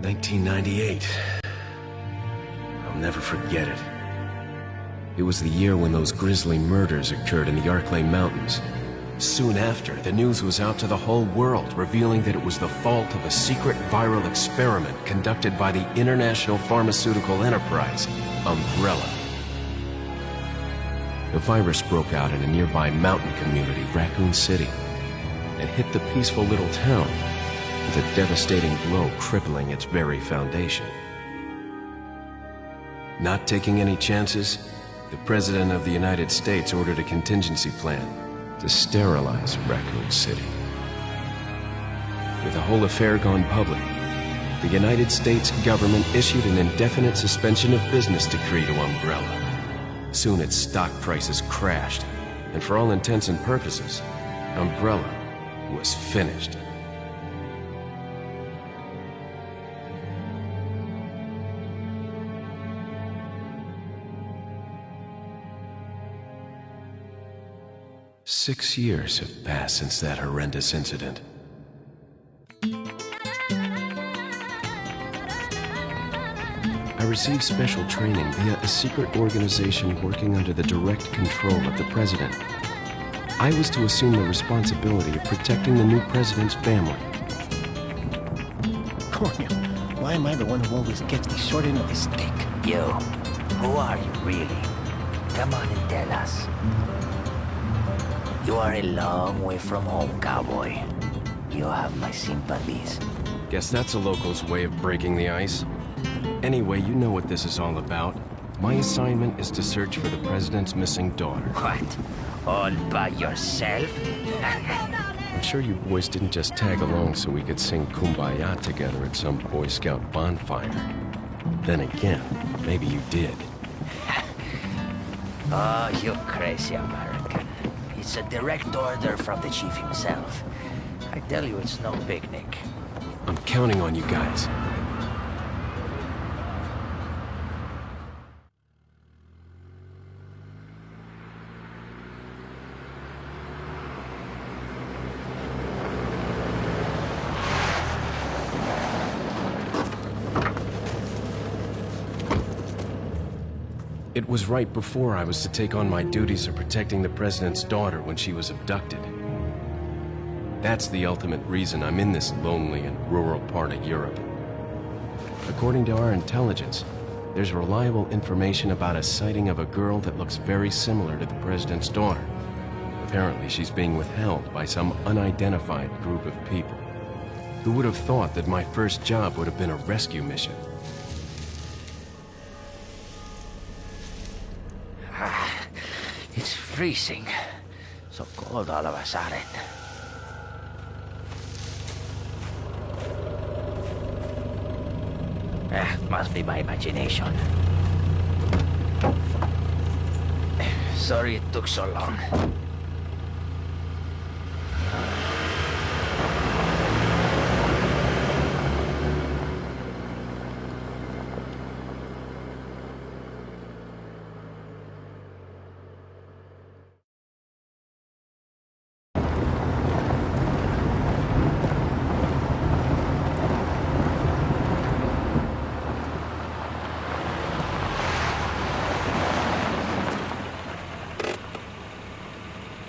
1998. I'll never forget it. It was the year when those grisly murders occurred in the Arklay Mountains. Soon after, the news was out to the whole world, revealing that it was the fault of a secret viral experiment conducted by the international pharmaceutical enterprise, Umbrella. The virus broke out in a nearby mountain community, Raccoon City. It hit the peaceful little town, with a devastating blow crippling its very foundation. Not taking any chances, the President of the United States ordered a contingency plan to sterilize Raccoon City. With the whole affair gone public, the United States government issued an indefinite suspension of business decree to Umbrella. Soon its stock prices crashed, and for all intents and purposes, Umbrella was finished. Six years have passed since that horrendous incident. I received special training via a secret organization working under the direct control of the president. I was to assume the responsibility of protecting the new president's family. Coño, why am I the one who always gets the short end of the stick? You, who are you really? Come on and tell us. You are a long way from home, cowboy. You have my sympathies. Guess that's a local's way of breaking the ice. Anyway, you know what this is all about. My assignment is to search for the president's missing daughter. What? All by yourself? I'm sure you boys didn't just tag along so we could sing Kumbaya together at some Boy Scout bonfire. But then again, maybe you did. Oh, you crazy American. It's a direct order from the chief himself. I tell you, it's no picnic. I'm counting on you guys. It was right before I was to take on my duties of protecting the president's daughter when she was abducted. That's the ultimate reason I'm in this lonely and rural part of Europe. According to our intelligence, there's reliable information about a sighting of a girl that looks very similar to the president's daughter. Apparently, she's being withheld by some unidentified group of people. Who would have thought that my first job would have been a rescue mission? It's freezing. So cold all of a sudden. Must be my imagination. Sorry it took so long.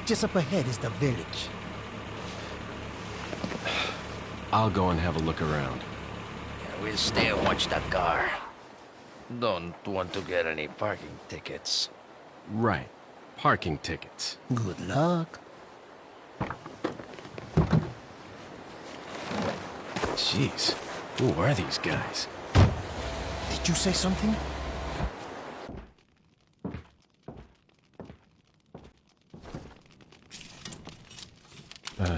Just up ahead is the village. I'll go and have a look around. Yeah, we'll stay and watch that car. Don't want to get any parking tickets. Right. Parking tickets. Good luck. Jeez. Who are these guys? Did you say something?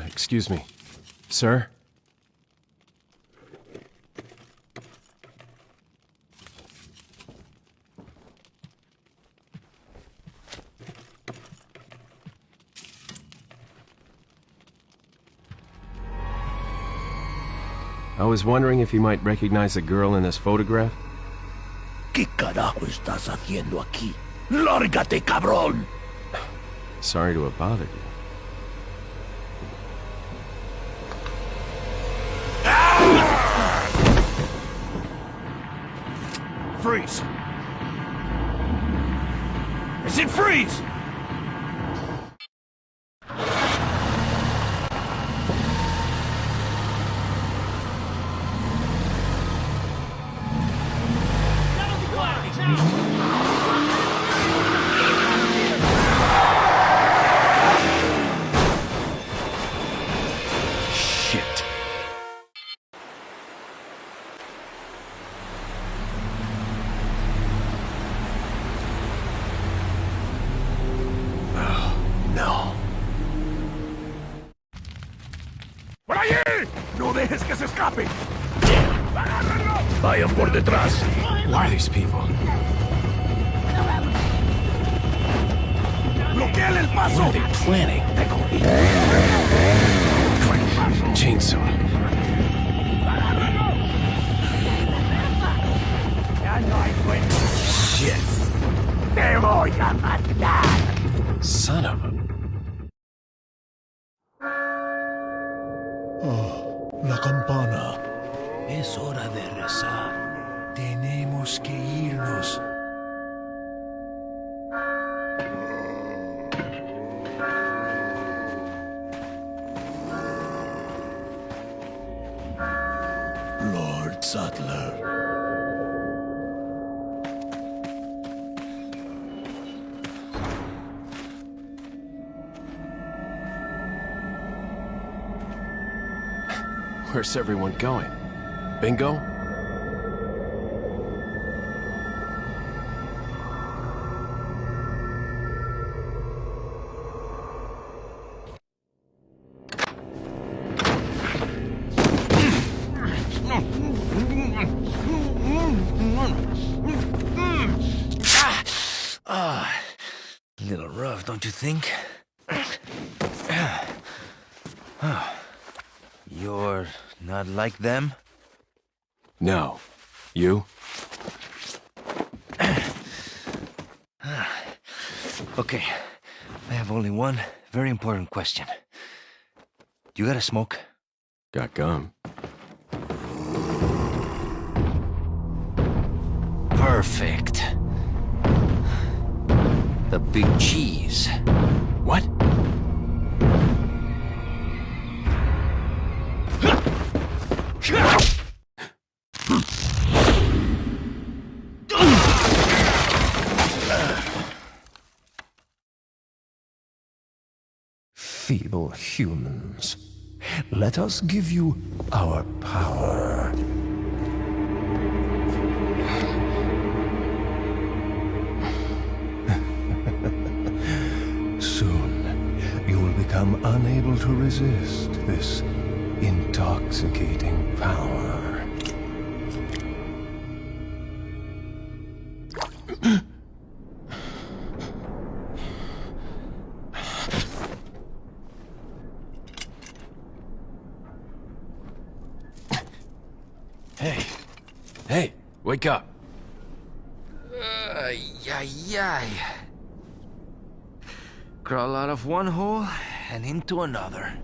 Excuse me. Sir? I was wondering if you might recognize the girl in this photograph? ¿Qué carajo estás haciendo aquí? ¡Lárgate, cabrón! Sorry to have bothered you. freeze! I said freeze! Shit. Oh, no. ¡Por allí! ¡No dejes que se escape! Vayan por detrás. Who are these people? ¡Bloqueale el paso! What are they planning? Chainsaw. Shit. ¡Te voy a matar! Son of a... La campana. Es hora de rezar. Tenemos que irnos. Lord Sattler. Where's everyone going? Bingo? Little rough, don't you think? You're not like them? No. You? Okay, I have only one very important question. You got a smoke? Got gum. Perfect. The big cheese. What? Feeble humans. Let us give you our power. Soon, you will become unable to resist this intoxicating power. Hey, wake up. Ay. Crawl out of one hole and into another.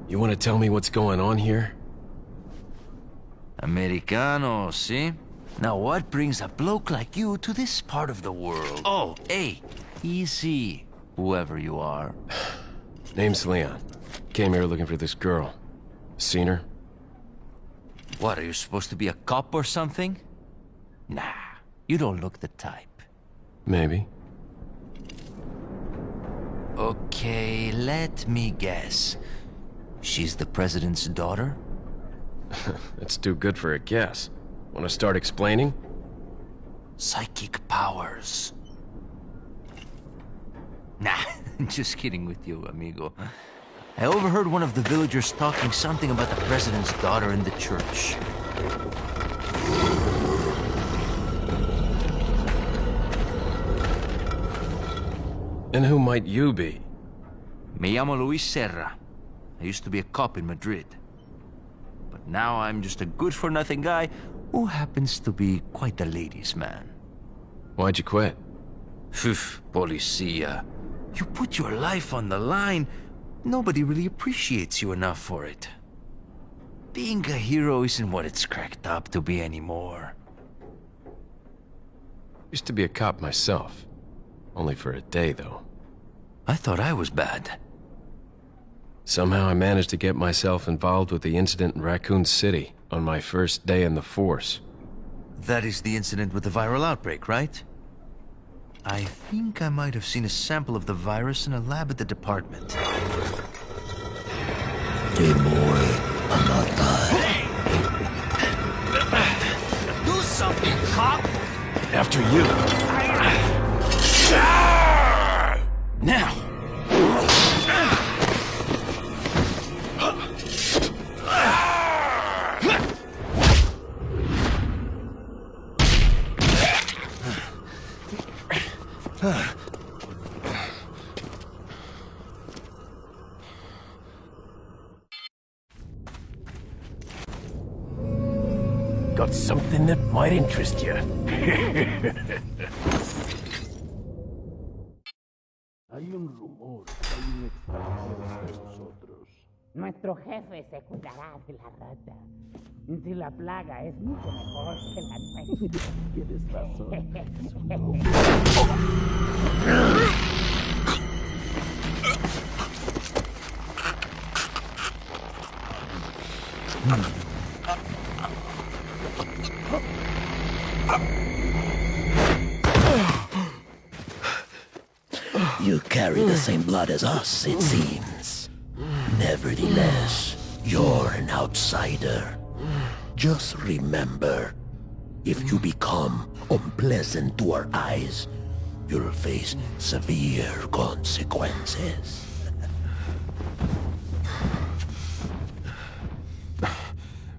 You want to tell me what's going on here? Americano, see? Now what brings a bloke like you to this part of the world? Oh, hey, easy, whoever you are. Name's Leon. Came here looking for this girl. Seen her? What, are you supposed to be a cop or something? Nah, you don't look the type. Maybe. Okay, let me guess. She's the president's daughter? That's too good for a guess. Want to start explaining? Psychic powers. Nah, just kidding with you, amigo. I overheard one of the villagers talking something about the president's daughter in the church. And who might you be? Me llamo Luis Serra. I used to be a cop in Madrid. But now I'm just a good-for-nothing guy who happens to be quite a ladies' man. Why'd you quit? Phew, policia. You put your life on the line. Nobody really appreciates you enough for it. Being a hero isn't what it's cracked up to be anymore. Used to be a cop myself. Only for a day, though. I thought I was bad. Somehow I managed to get myself involved with the incident in Raccoon City on my first day in the force. That is the incident with the viral outbreak, right? I think I might have seen a sample of the virus in a lab at the department. Do something, cop! After you. Now! Got something that might interest you. Hay un rumor que hay un extranjero entre nosotros. Nuestro jefe se cuidará de la rata. Si la plaga es mucho mejor que la nuestra. Tienes razón. You carry the same blood as us, it seems. Nevertheless, you're an outsider. Just remember, if you become unpleasant to our eyes, you'll face severe consequences.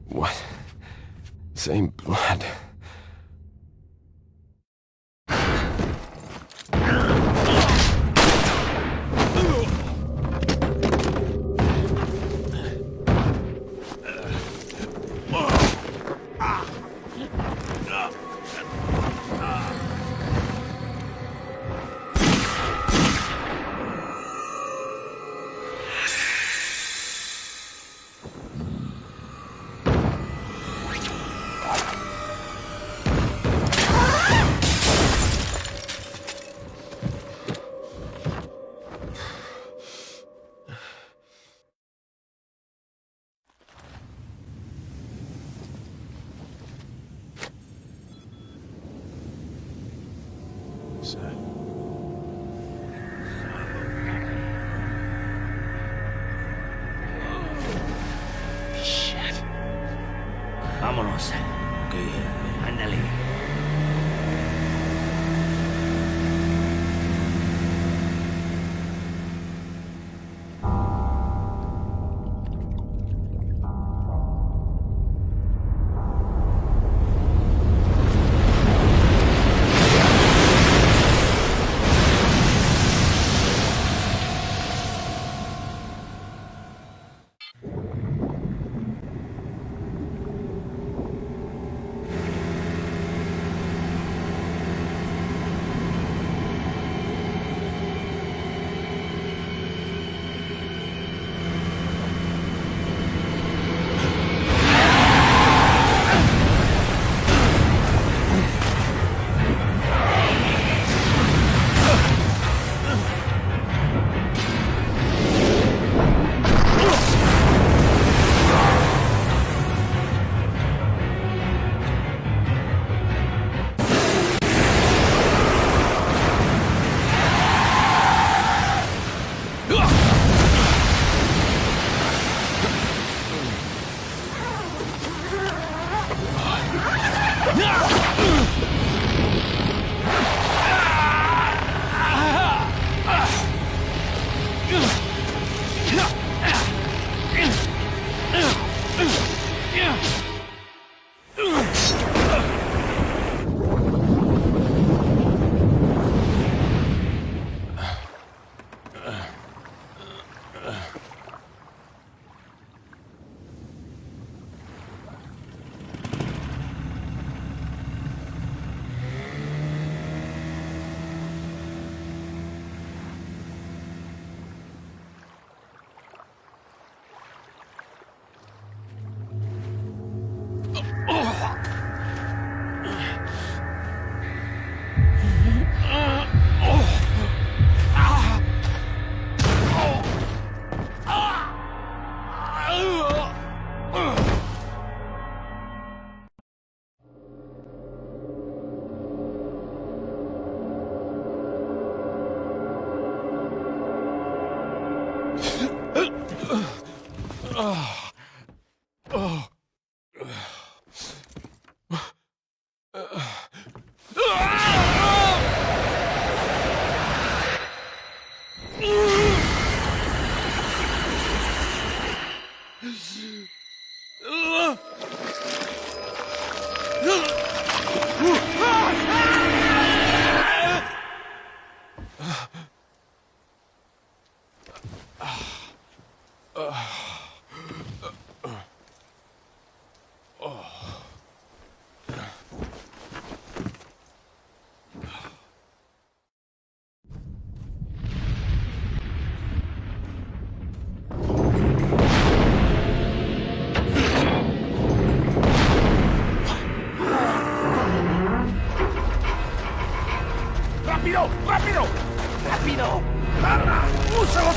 What? Same blood. Vámonos. Ok, ándale.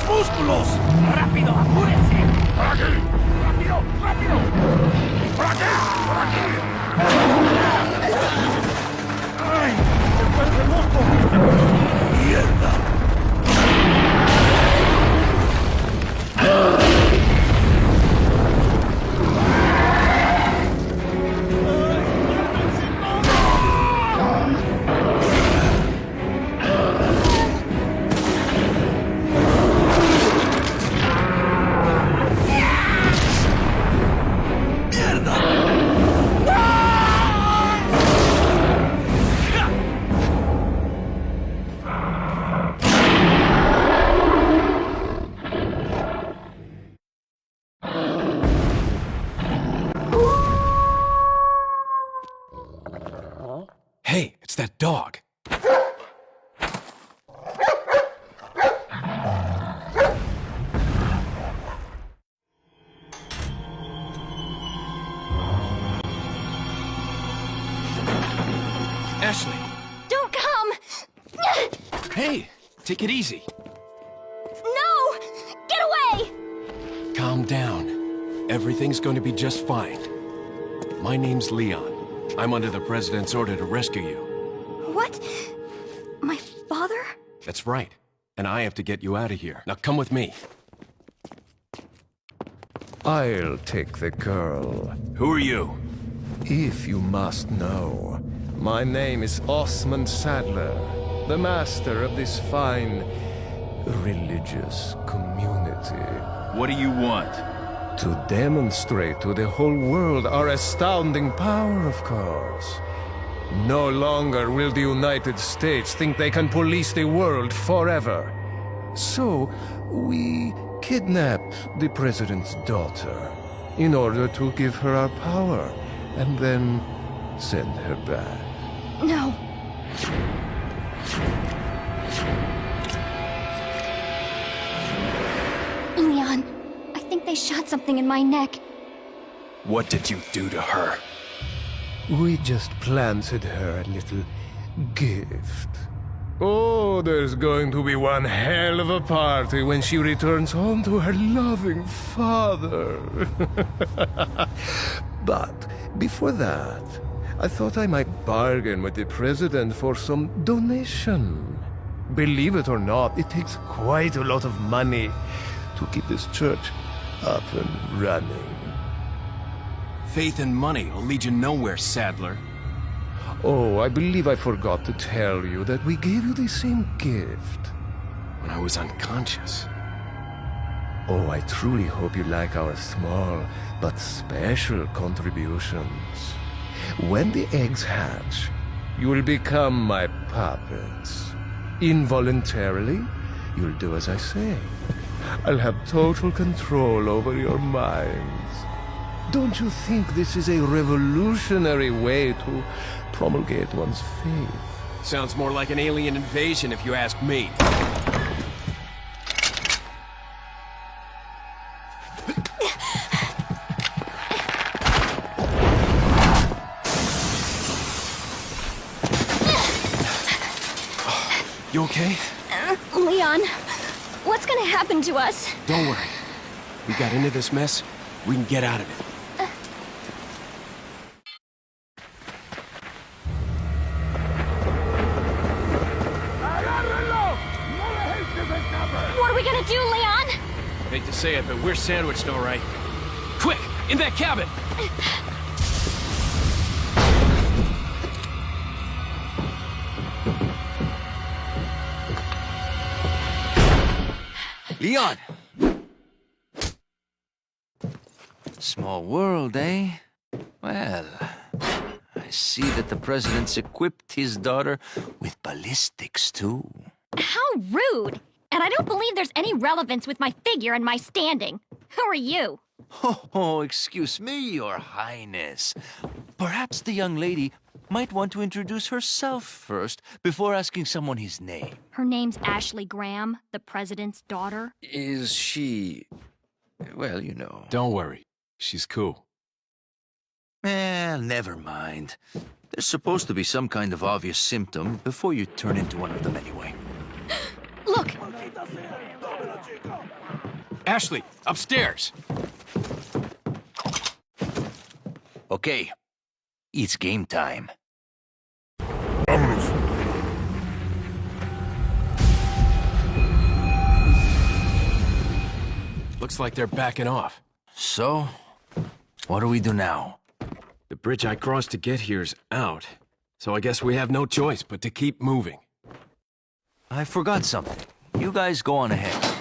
músculos! ¡Rápido, apúrense! ¡Por aquí! ¡Rápido, rápido! ¡Por aquí! ¡Por aquí! ¡Ay! ¡Se vuelve loco! ¡Mierda! Hey, it's that dog. Ashley! Don't come! Hey, take it easy. No! Get away! Calm down. Everything's going to be just fine. My name's Leon. I'm under the President's order to rescue you. What? My father? That's right. And I have to get you out of here. Now come with me. I'll take the girl. Who are you? If you must know, my name is Osmond Sadler, the master of this fine religious community. What do you want? To demonstrate to the whole world our astounding power, of course. No longer will the United States think they can police the world forever. So, we kidnapped the president's daughter in order to give her our power, and then send her back. No. Leon, I think they shot something in my neck. What did you do to her? We just planted her a little gift. Oh, there's going to be one hell of a party when she returns home to her loving father. But before that, I thought I might bargain with the president for some donation. Believe it or not, it takes quite a lot of money to keep this church up and running. Faith and money will lead you nowhere, Sadler. Oh, I believe I forgot to tell you that we gave you the same gift. When I was unconscious. Oh, I truly hope you like our small but special contributions. When the eggs hatch, you will become my puppets. Involuntarily, you'll do as I say. I'll have total control over your minds. Don't you think this is a revolutionary way to promulgate one's faith? Sounds more like an alien invasion if you ask me. You okay? Leon, what's gonna happen to us? Don't worry. We got into this mess, we can get out of it. What are we gonna do, Leon? Hate to say it, but we're sandwiched all right. Quick, in that cabin! Leon! Small world, eh? Well, I see that the president's equipped his daughter with ballistics, too. How rude! And I don't believe there's any relevance with my figure and my standing. Who are you? Oh, excuse me, Your Highness. Perhaps the young lady might want to introduce herself first before asking someone his name. Her name's Ashley Graham, the president's daughter. Is she... well, you know. Don't worry. She's cool. Never mind. There's supposed to be some kind of obvious symptom before you turn into one of them anyway. Look! Ashley, upstairs! Okay, it's game time. Vámonos. Looks like they're backing off. So, what do we do now? The bridge I crossed to get here's out, so I guess we have no choice but to keep moving. I forgot something. You guys go on ahead.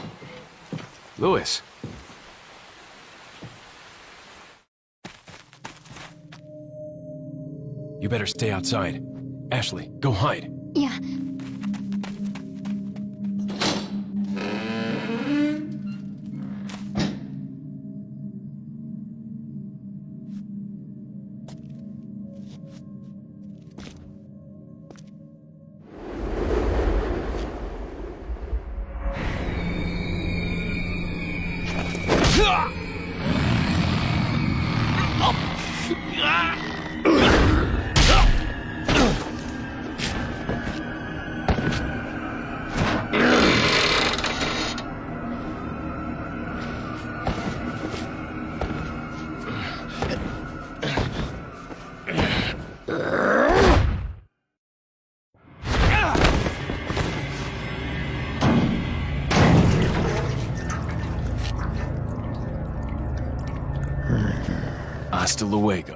Louis. You better stay outside. Ashley, go hide. Yeah. Hasta luego.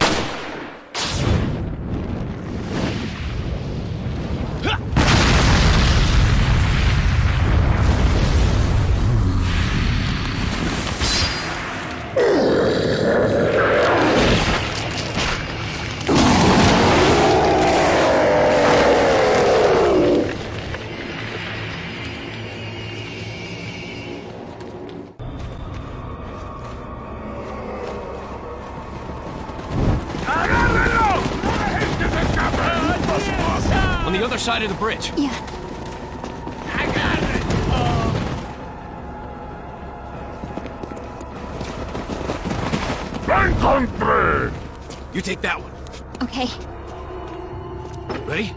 On the other side of the bridge. Yeah. Encontré! You take that one. Okay. Ready?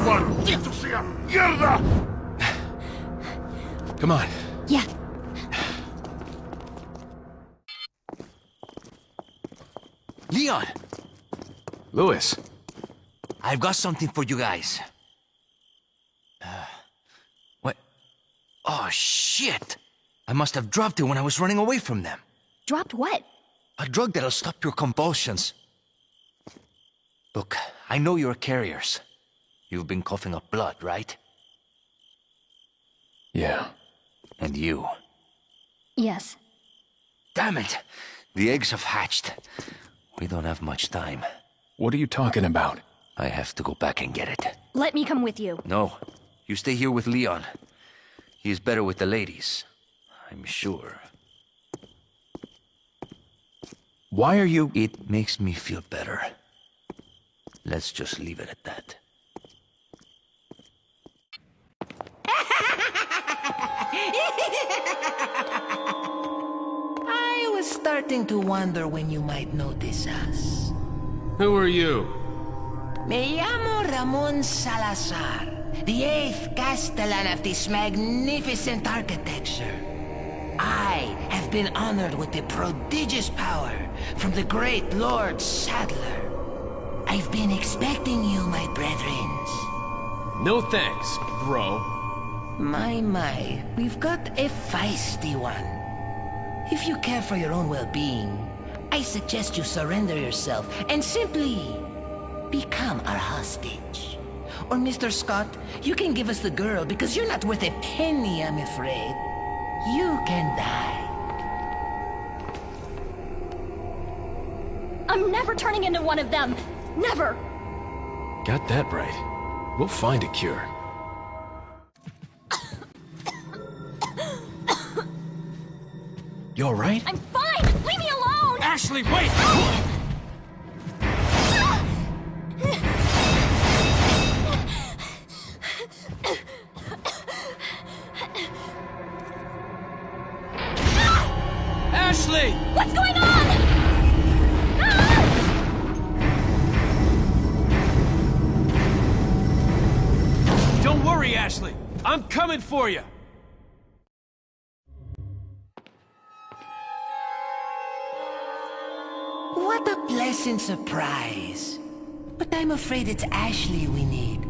¡Maldito sea! ¡Mierda! Come on. Yeah. Leon! Louis. I've got something for you guys. What? Oh, shit! I must have dropped it when I was running away from them. Dropped what? A drug that'll stop your convulsions. Look, I know you're carriers. You've been coughing up blood, right? Yeah. And you. Yes. Damn it! The eggs have hatched. We don't have much time. What are you talking about? I have to go back and get it. Let me come with you. No, you stay here with Leon. He's better with the ladies, I'm sure. Why are you... It makes me feel better. Let's just leave it at that. I was starting to wonder when you might notice us. Who are you? Me llamo Ramon Salazar, the 8th Castellan of this magnificent architecture. I have been honored with the prodigious power from the great Lord Sadler. I've been expecting you, my brethrens. No thanks, bro. My, we've got a feisty one. If you care for your own well-being, I suggest you surrender yourself and simply become our hostage. Or Mr. Scott, you can give us the girl because you're not worth a penny, I'm afraid. You can die. I'm never turning into one of them. Never. Got that right. We'll find a cure. You all right? I'm fine. Just leave me alone. Ashley, wait! Ashley! I'm coming for you! What a pleasant surprise. But I'm afraid it's Ashley we need.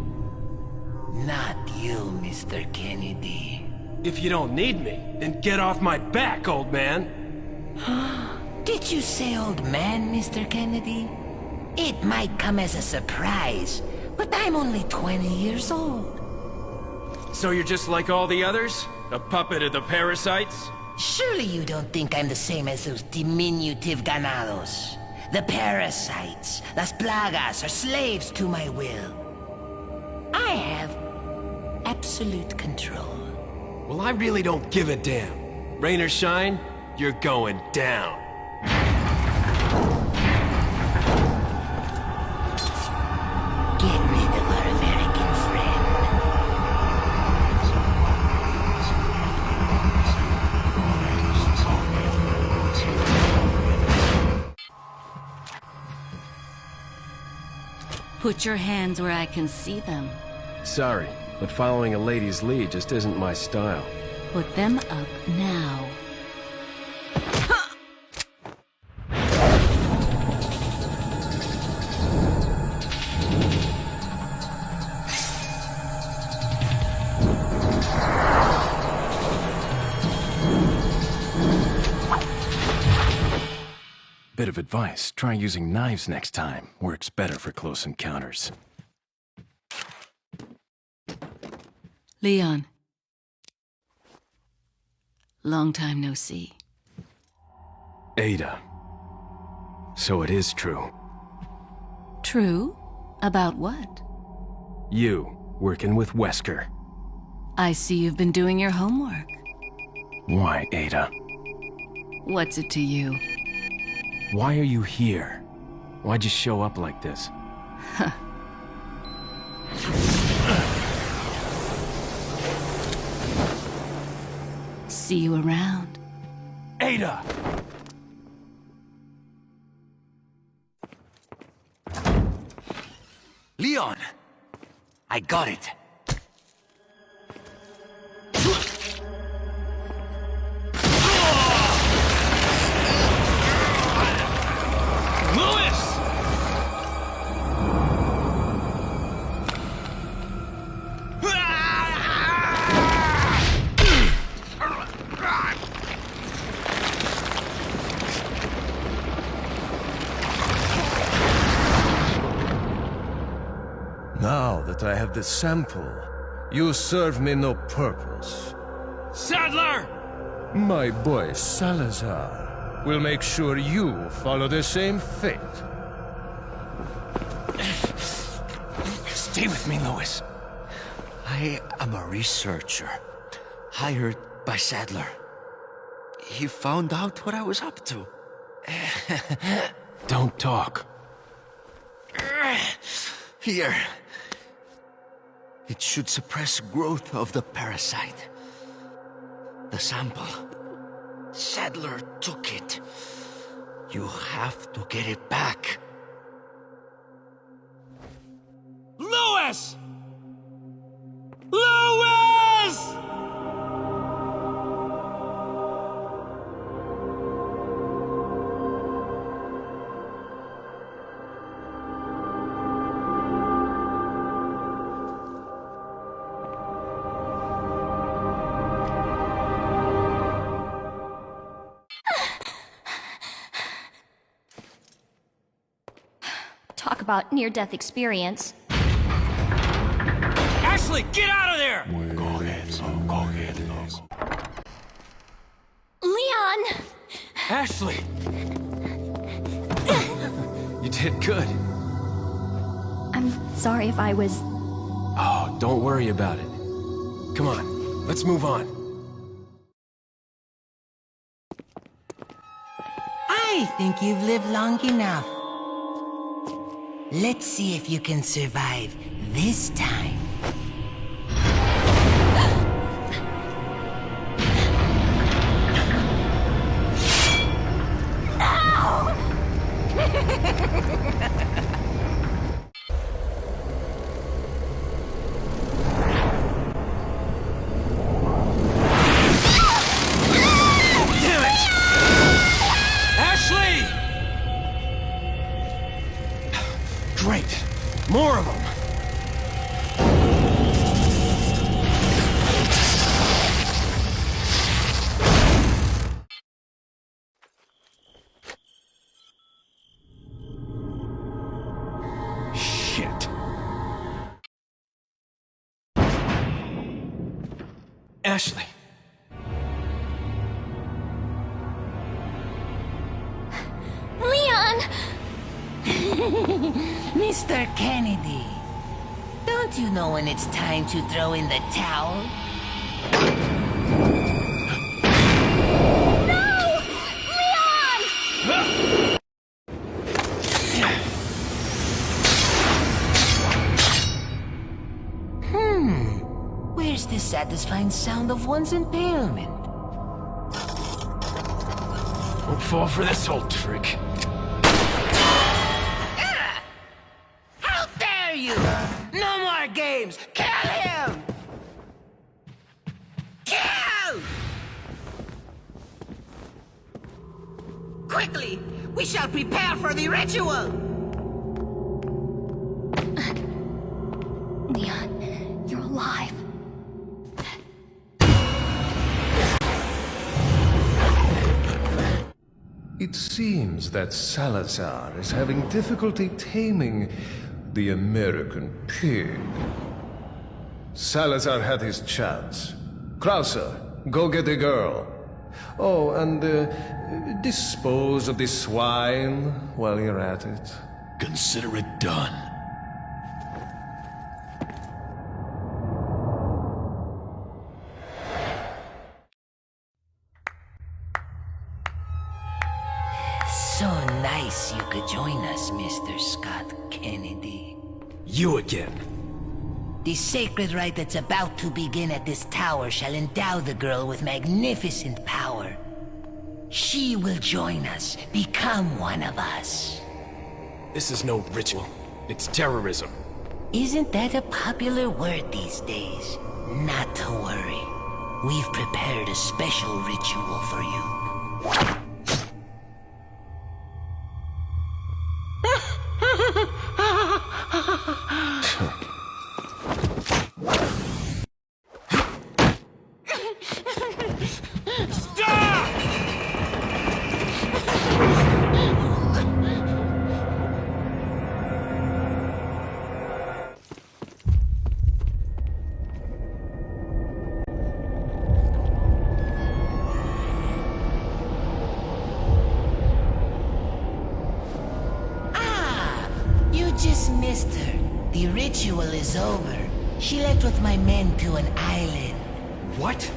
Not you, Mr. Kennedy. If you don't need me, then get off my back, old man! Did you say old man, Mr. Kennedy? It might come as a surprise, but I'm only 20 years old. So you're just like all the others? A puppet of the parasites? Surely you don't think I'm the same as those diminutive ganados. The parasites, las plagas, are slaves to my will. I have absolute control. Well, I really don't give a damn. Rain or shine, you're going down. Get rid of our American friend. Put your hands where I can see them. Sorry, but following a lady's lead just isn't my style. Put them up now. Bit of advice, try using knives next time. Works better for close encounters. Leon. Long time no see. Ada. So it is true. True? About what? You, working with Wesker. I see you've been doing your homework. Why, Ada? What's it to you? Why are you here? Why'd you show up like this? See you around. Ada! Leon! I got it. Louis! Now that I have the sample, you serve me no purpose. Sadler! My boy Salazar will make sure you follow the same fate. Stay with me, Louis. I am a researcher, hired by Sadler. He found out what I was up to. Don't talk. Here. It should suppress growth of the parasite. The sample. Sadler took it. You have to get it back. Louis! Louis! Talk about near-death experience. Ashley, get out of there! Leon! Ashley! You did good. I'm sorry if I was... Oh, don't worry about it. Come on, let's move on. I think you've lived long enough. Let's see if you can survive this time. Great! More of them! Shit. Ashley. Leon! Mr. Kennedy, don't you know when it's time to throw in the towel? No! Leon! Where's the satisfying sound of one's impalement? Don't fall for this old trick. How dare you! No more games! Kill him! Kill! Quickly! We shall prepare for the ritual! Leon, you're alive. It seems that Salazar is having difficulty taming the American pig. Salazar had his chance. Krauser, go get the girl. Oh, and dispose of the swine while you're at it. Consider it done. So nice you could join us, Mr. Scott Kennedy. You again. The sacred rite that's about to begin at this tower shall endow the girl with magnificent power. She will join us, become one of us. This is no ritual. It's terrorism. Isn't that a popular word these days? Not to worry. We've prepared a special ritual for you. Just missed her. The ritual is over. She left with my men to an island. What?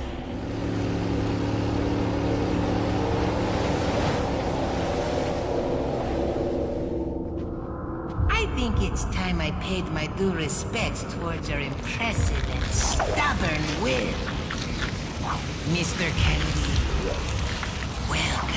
I think it's time I paid my due respects towards your impressive and stubborn will. Mr. Kennedy, welcome.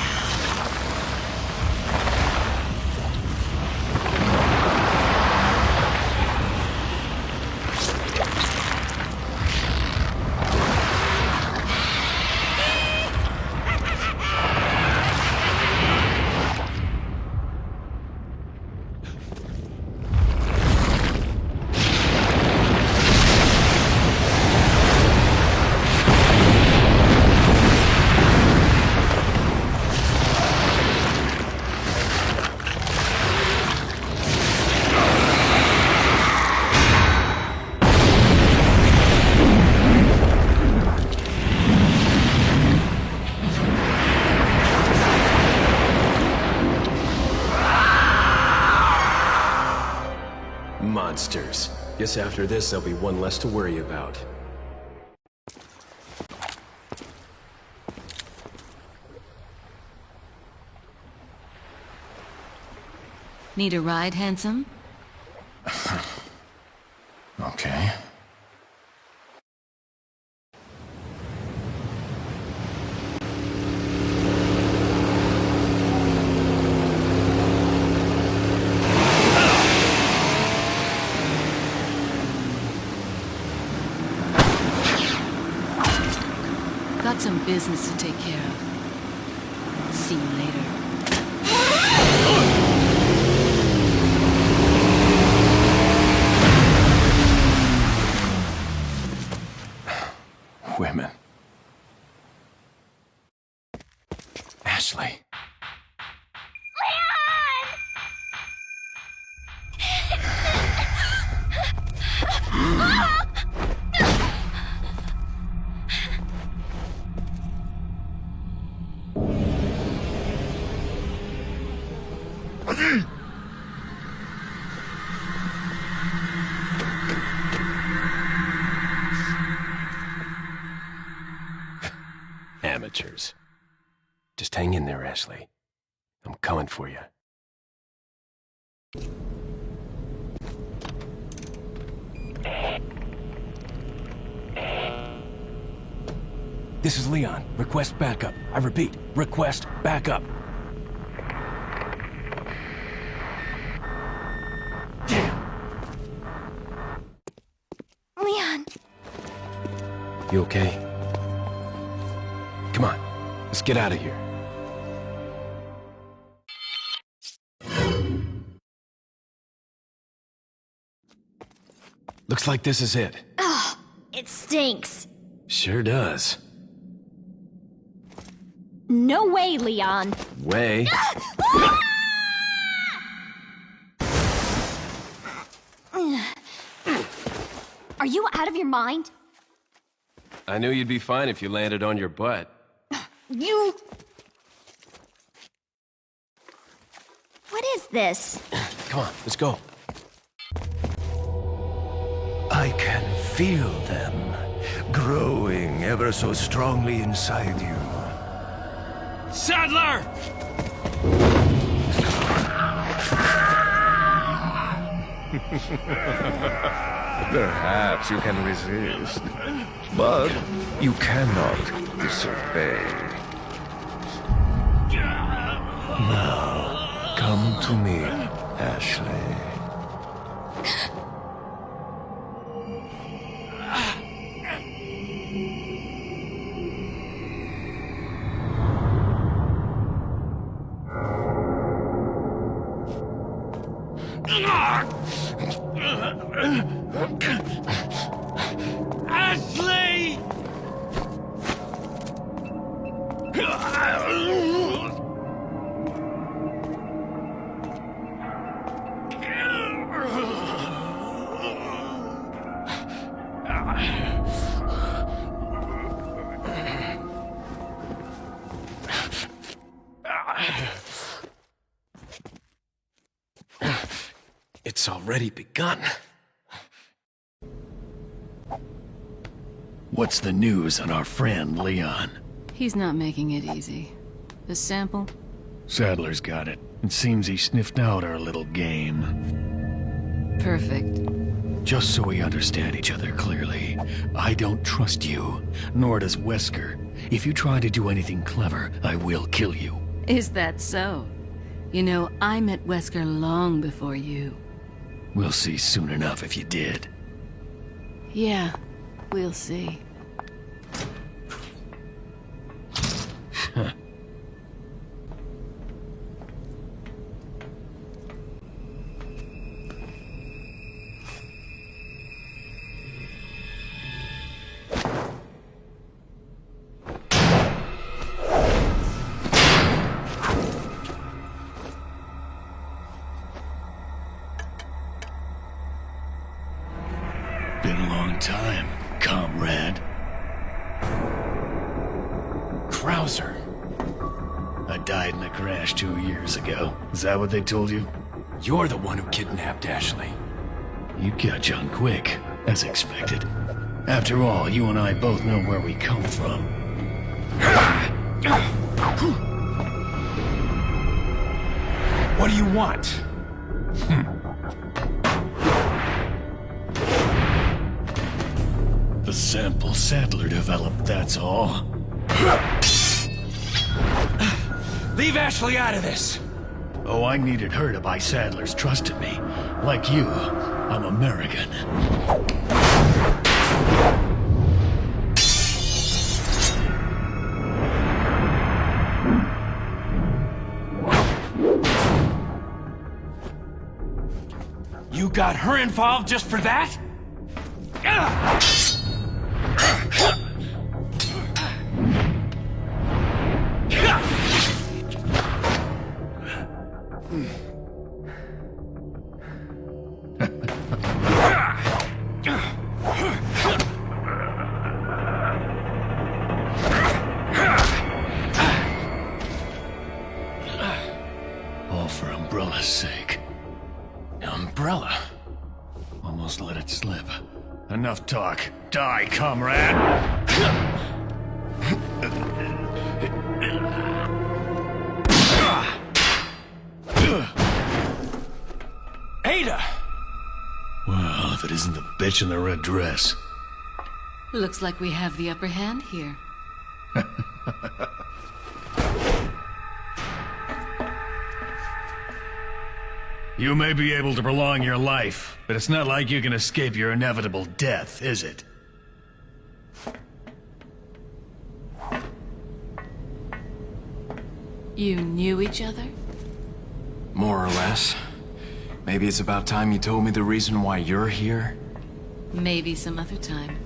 Monsters. Guess after this, there'll be one less to worry about. Need a ride, handsome? Okay. Got some business to take care of. See you later. amateurs. Just hang in there, Ashley. I'm coming for you. This is Leon. Request backup. I repeat, request backup. Leon. You okay? Come on, let's get out of here. Looks like this is it. Ugh, it stinks. Sure does. No way, Leon. Way? Are you out of your mind? I knew you'd be fine if you landed on your butt. You... What is this? Come on, let's go. I can feel them growing ever so strongly inside you. Sadler! Perhaps you can resist, but you cannot disobey. Now, come to me, Ashley. Ashley! It's already begun. What's the news on our friend, Leon? He's not making it easy. The sample? Sadler's got it. It seems he sniffed out our little game. Perfect. Just so we understand each other clearly, I don't trust you, nor does Wesker. If you try to do anything clever, I will kill you. Is that so? You know, I met Wesker long before you. We'll see soon enough if you did. Yeah, we'll see. Been a long time, comrade. Krauser. I died in a crash 2 years ago. Is that what they told you? You're the one who kidnapped Ashley. You catch on quick, as expected. After all, you and I both know where we come from. What do you want? The sample Sadler developed, that's all. Leave Ashley out of this! Oh, I needed her to buy Sadler's trust in me. Like you, I'm American. You got her involved just for that? All for Umbrella's sake. Umbrella? Almost let it slip. Enough talk. Die, comrade! if it isn't the bitch in the red dress. Looks like we have the upper hand here. You may be able to prolong your life, but it's not like you can escape your inevitable death, is it? You knew each other? More or less. Maybe it's about time you told me the reason why you're here. Maybe some other time.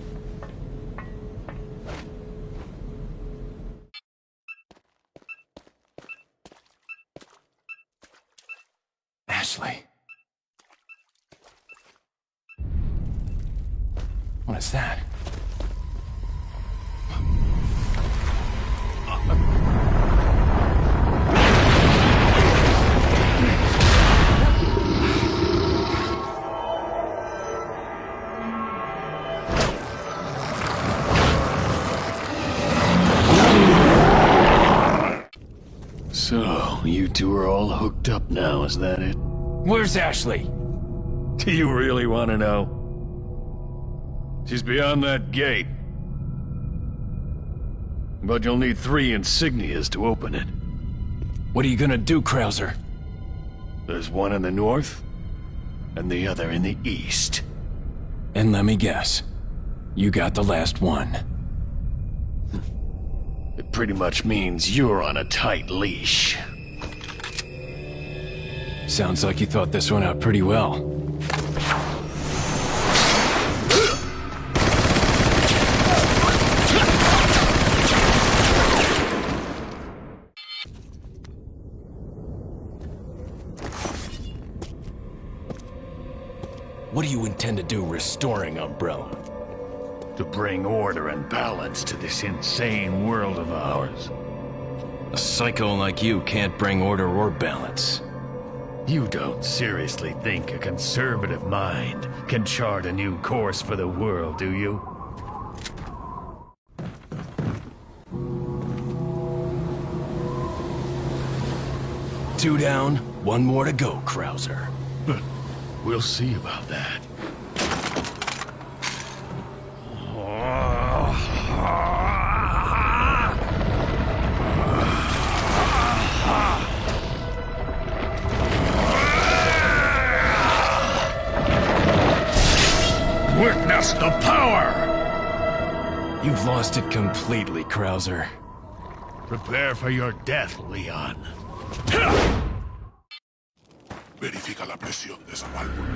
Ashley. What is that? So, you two are all hooked up now, is that it? Where's Ashley? Do you really want to know? She's beyond that gate. But you'll need 3 insignias to open it. What are you gonna do, Krauser? There's one in the north, and the other in the east. And let me guess. You got the last one. It pretty much means you're on a tight leash. Sounds like you thought this one out pretty well. What do you intend to do restoring Umbrella? To bring order and balance to this insane world of ours. A psycho like you can't bring order or balance. You don't seriously think a conservative mind can chart a new course for the world, do you? Two down, one more to go, Krauser. We'll see about that. Witness the power! You've lost it completely, Krauser. Prepare for your death, Leon. Verifica la presión de esa válvula.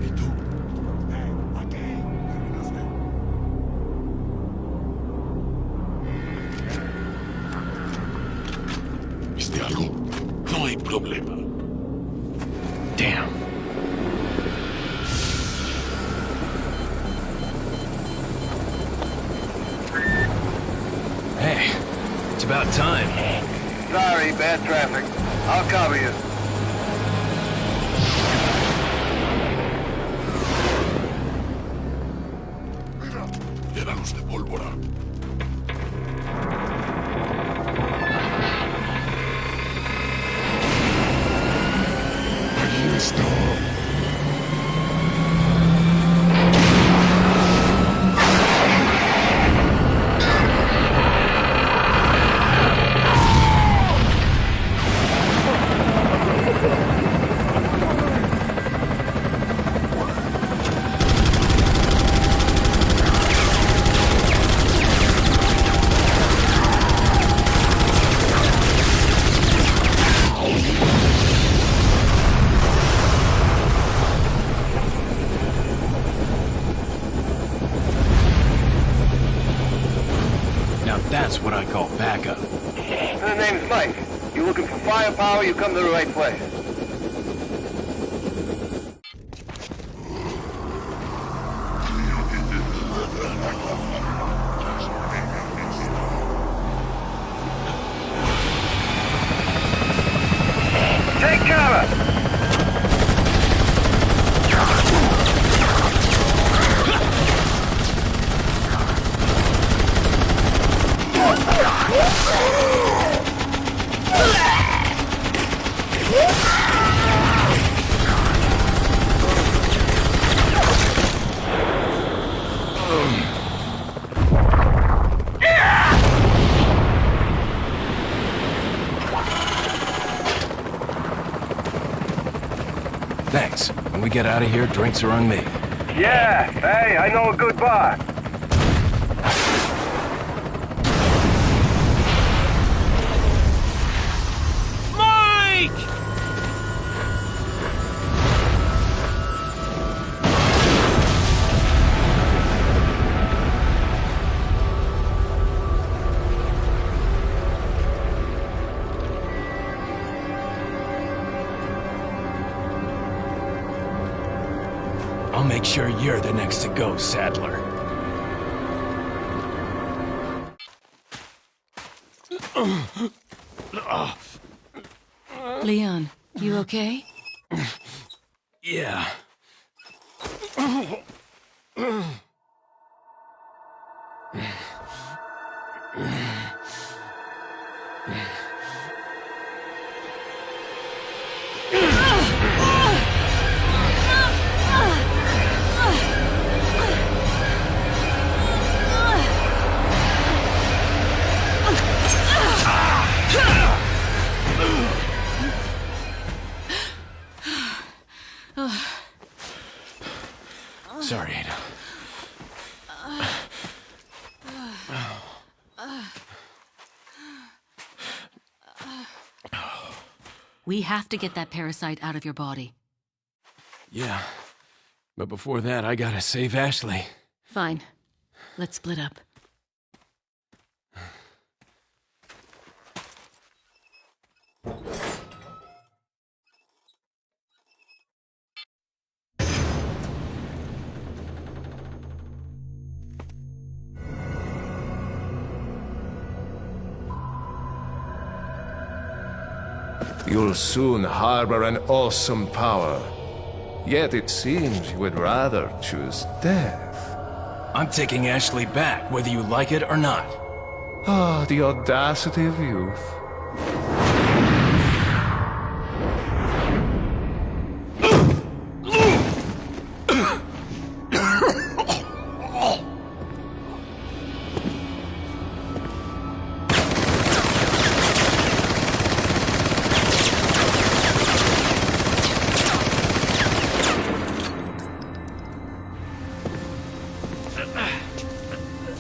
¿Y tú? Aquí. ¿Viste algo? No hay problema. Damn. Hey, it's about time. Sorry, bad traffic. I'll cover you. Llénalos de pólvora. Ahí está. That's what I call backup. The name's Mike. You looking for firepower, you come to the right place. Take cover! get out of here, drinks are on me. Yeah, hey, I know a good bar. Mike! I'll make sure you're the next to go, Sadler. Leon, you okay? Yeah. Sorry, Ada. We have to get that parasite out of your body. Yeah. But before that, I gotta save Ashley. Fine. Let's split up. You'll soon harbor an awesome power. Yet it seems you would rather choose death. I'm taking Ashley back, whether you like it or not. Ah, the audacity of youth.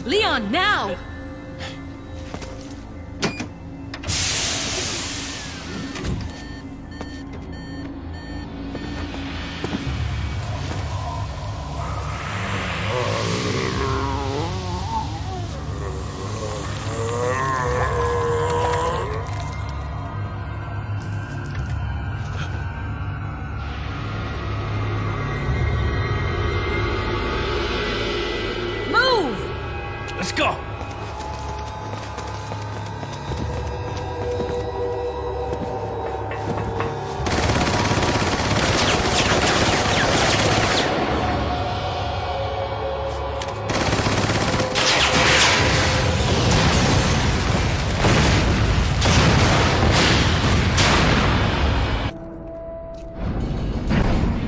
Leon, now! Let's go!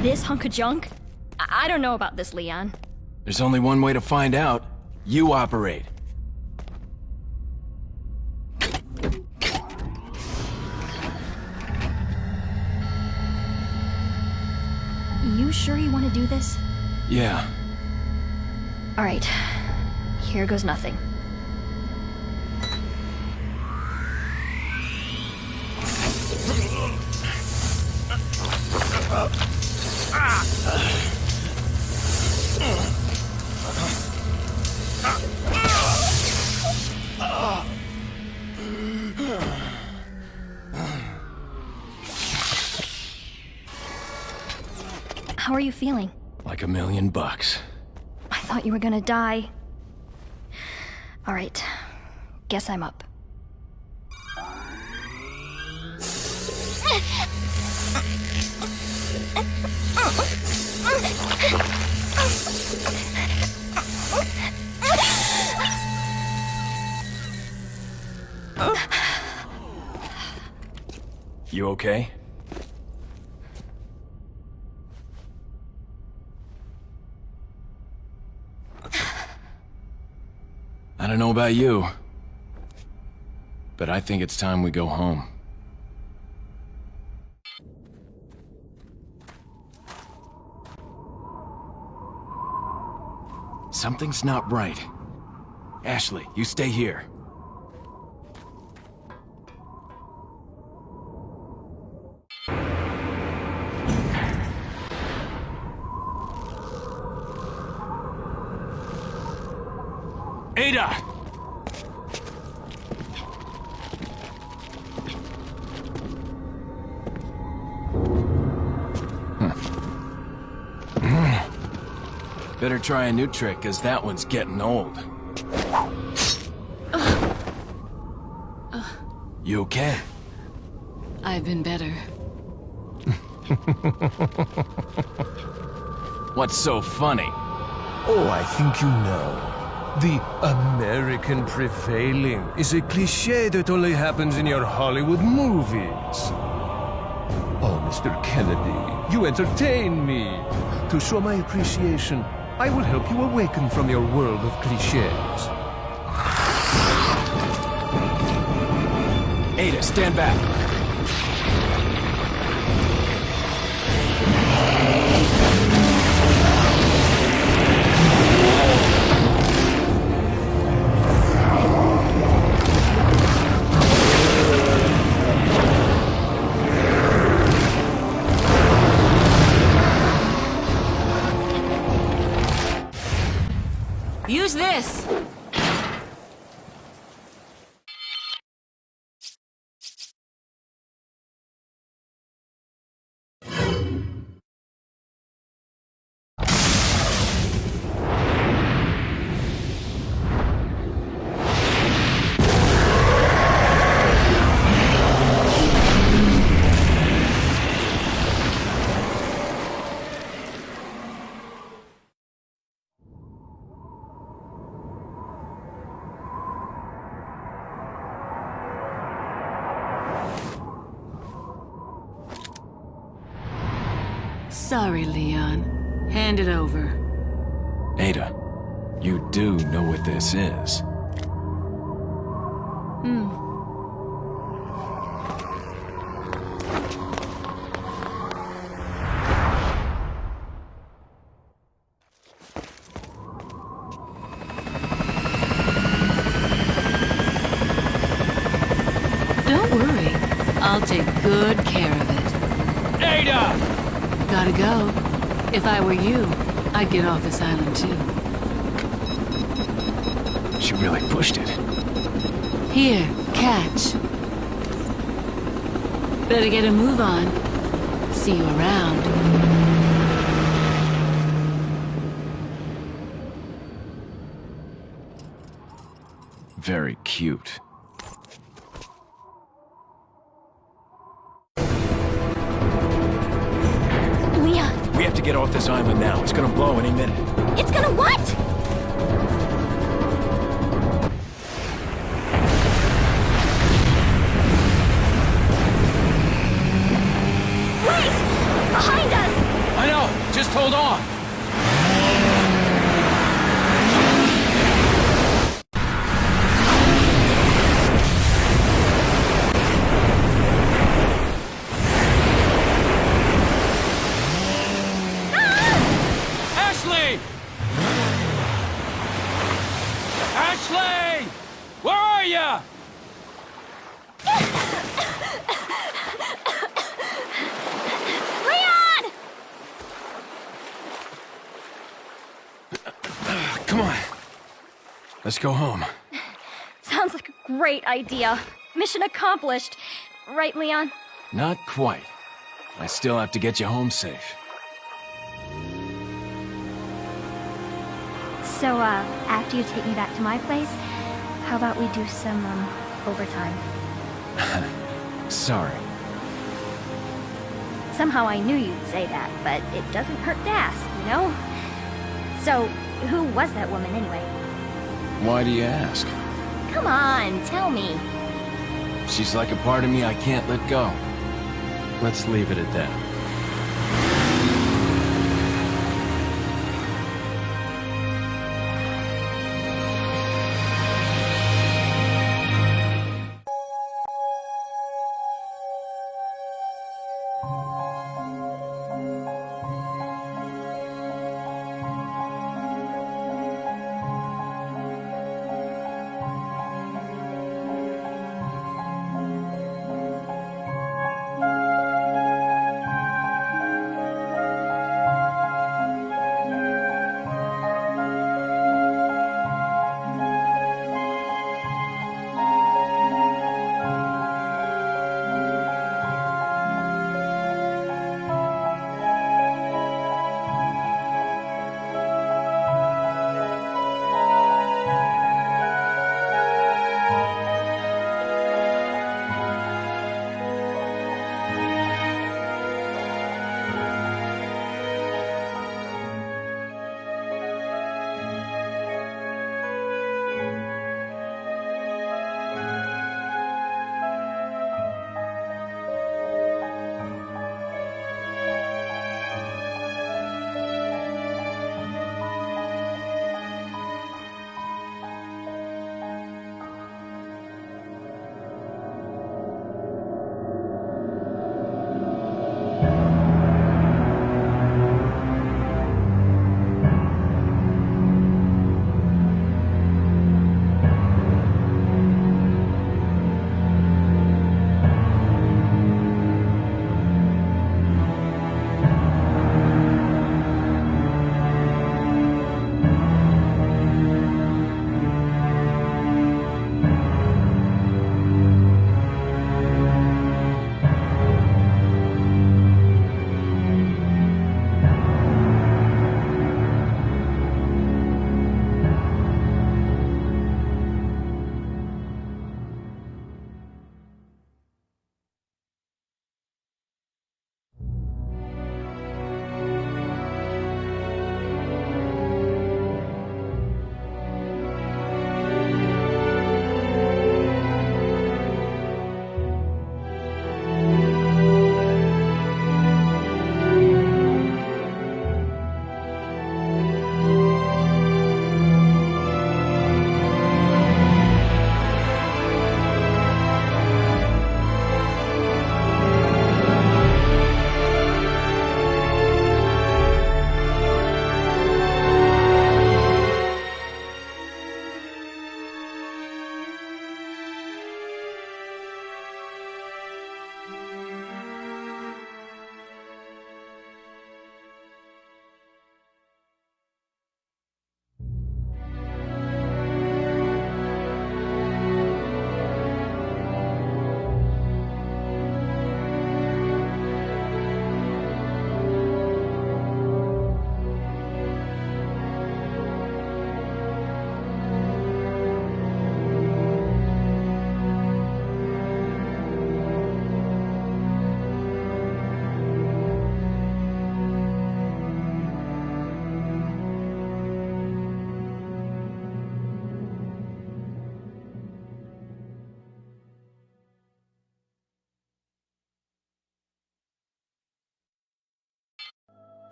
This hunk of junk? I don't know about this, Leon. There's only one way to find out. You operate. You sure you want to do this? Yeah. All right. Here goes nothing. How are you feeling? Like $1,000,000. I thought you were gonna die. All right. Guess I'm up. You okay? I don't know about you, but I think it's time we go home. Something's not right. Ashley, you stay here. Ada! Better try a new trick, cause that one's getting old. You okay? I've been better. What's so funny? Oh, I think you know. The American prevailing is a cliché that only happens in your Hollywood movies. Oh, Mr. Kennedy, you entertain me. To show my appreciation, I will help you awaken from your world of clichés. Ada, stand back. Use this! Sorry, Leon. Hand it over. Ada, you do know what this is. Don't worry. I'll take good care of it. Ada! Gotta go. If I were you, I'd get off this island too. She really pushed it. Here, catch. Better get a move on. See you around. Very cute. We have to get off this island now. It's gonna blow any minute. It's gonna what? Wait! Behind us! I know! Just hold on! Ashley! Where are you? Leon! Come on. Let's go home. Sounds like a great idea. Mission accomplished. Right, Leon? Not quite. I still have to get you home safe. So, after you take me back to my place, how about we do some, overtime? Sorry. Somehow I knew you'd say that, but it doesn't hurt to ask, you know? So, who was that woman anyway? Why do you ask? Come on, tell me. She's like a part of me I can't let go. Let's leave it at that.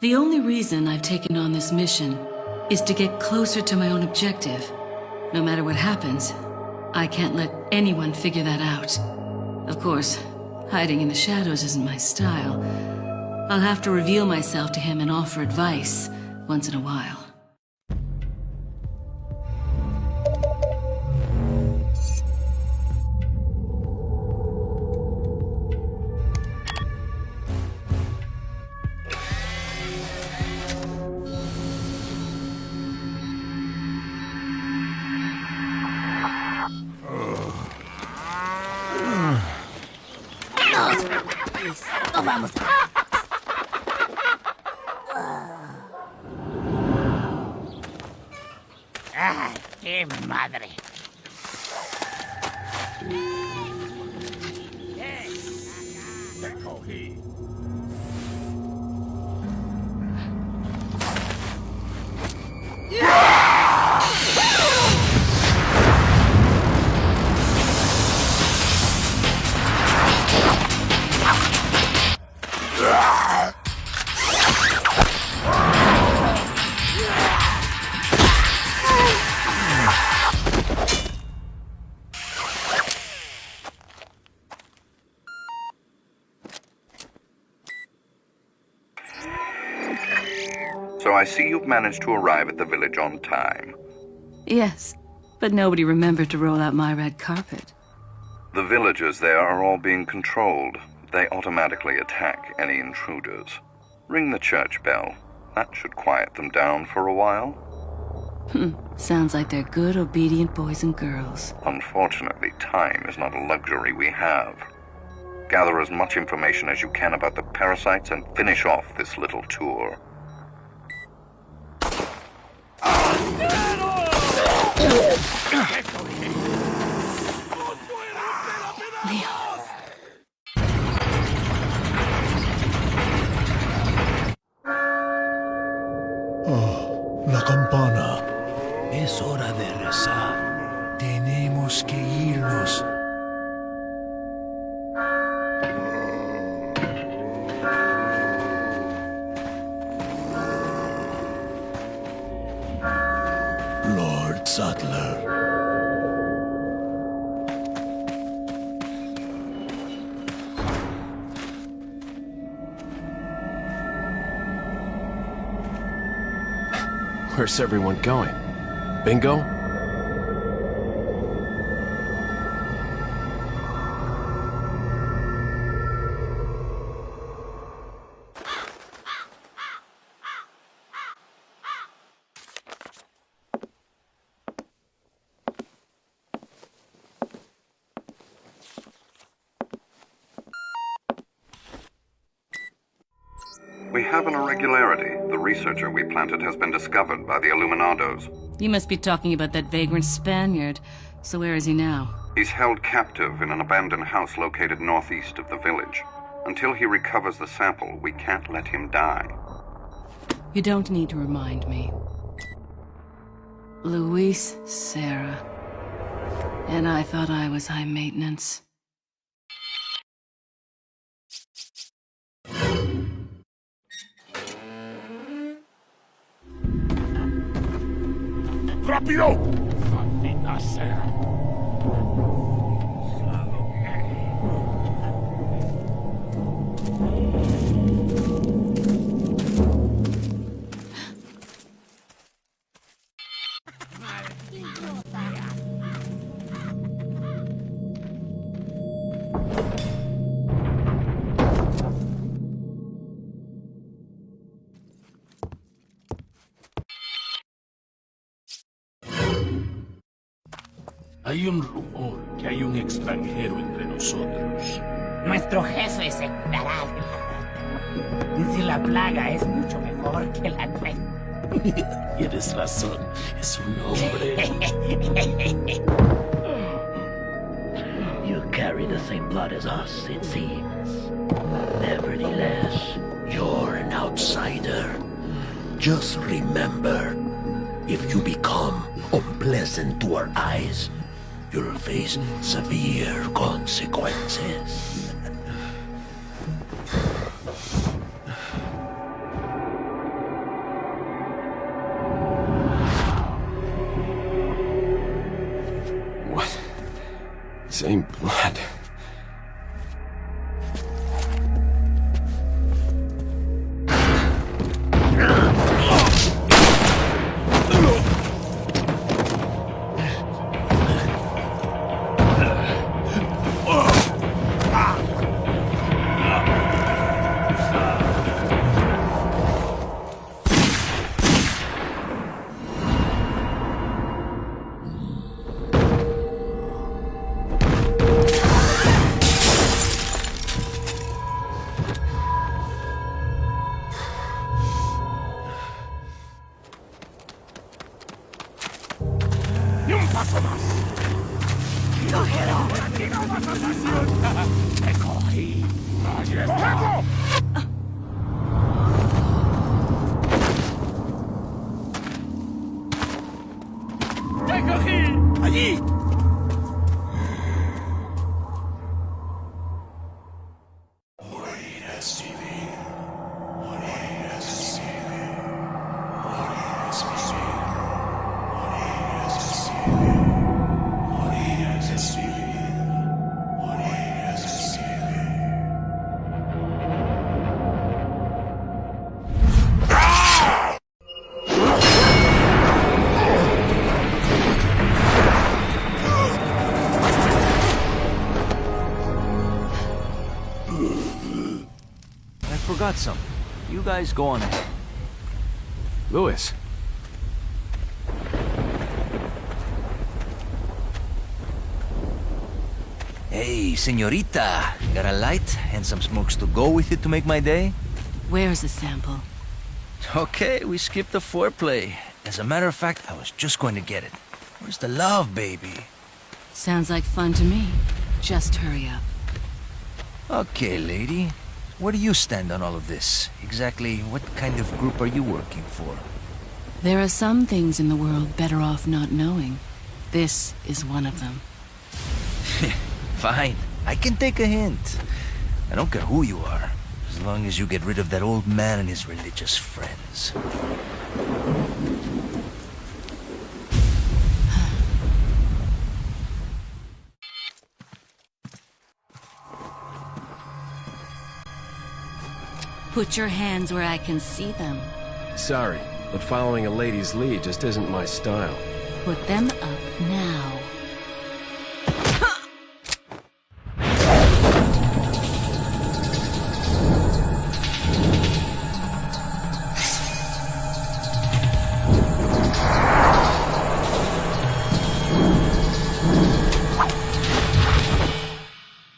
The only reason I've taken on this mission is to get closer to my own objective. No matter what happens, I can't let anyone figure that out. Of course, hiding in the shadows isn't my style. I'll have to reveal myself to him and offer advice once in a while. No vamos. ¡Ah, qué madre! Te cogí. So I see you've managed to arrive at the village on time. Yes, but nobody remembered to roll out my red carpet. The villagers there are all being controlled. They automatically attack any intruders. Ring the church bell. That should quiet them down for a while. Sounds like they're good, obedient boys and girls. Unfortunately, time is not a luxury we have. Gather as much information as you can about the parasites and finish off this little tour. Oh, la campana. Es hora de rezar. Tenemos que irnos. Lord Sattler. Where's everyone going? Bingo? We have an irregularity. The researcher we planted has been discovered by the Illuminados. You must be talking about that vagrant Spaniard. So where is he now? He's held captive in an abandoned house located northeast of the village. Until he recovers the sample, we can't let him die. You don't need to remind me. Luis Serra. And I thought I was high maintenance. ¡Rápido! ¡Maldita sea! Hay un rumor que hay un extranjero entre nosotros. Nuestro jefe se curará de la rata. Si la plaga es mucho mejor que la nuestra. Tienes razón, es un hombre. You carry the same blood as us, it seems. Nevertheless, you're an outsider. Just remember, if you become unpleasant to our eyes, you'll face severe consequences. Same blood. Forgot something. You guys go on ahead. Louis. Hey, señorita. Got a light and some smokes to go with it to make my day? Where's the sample? Okay, we skipped the foreplay. As a matter of fact, I was just going to get it. Where's the love, baby? Sounds like fun to me. Just hurry up. Okay, lady. Where do you stand on all of this? Exactly what kind of group are you working for? There are some things in the world better off not knowing. This is one of them. Fine. I can take a hint. I don't care who you are, as long as you get rid of that old man and his religious friends. Put your hands where I can see them. Sorry, but following a lady's lead just isn't my style. Put them up now.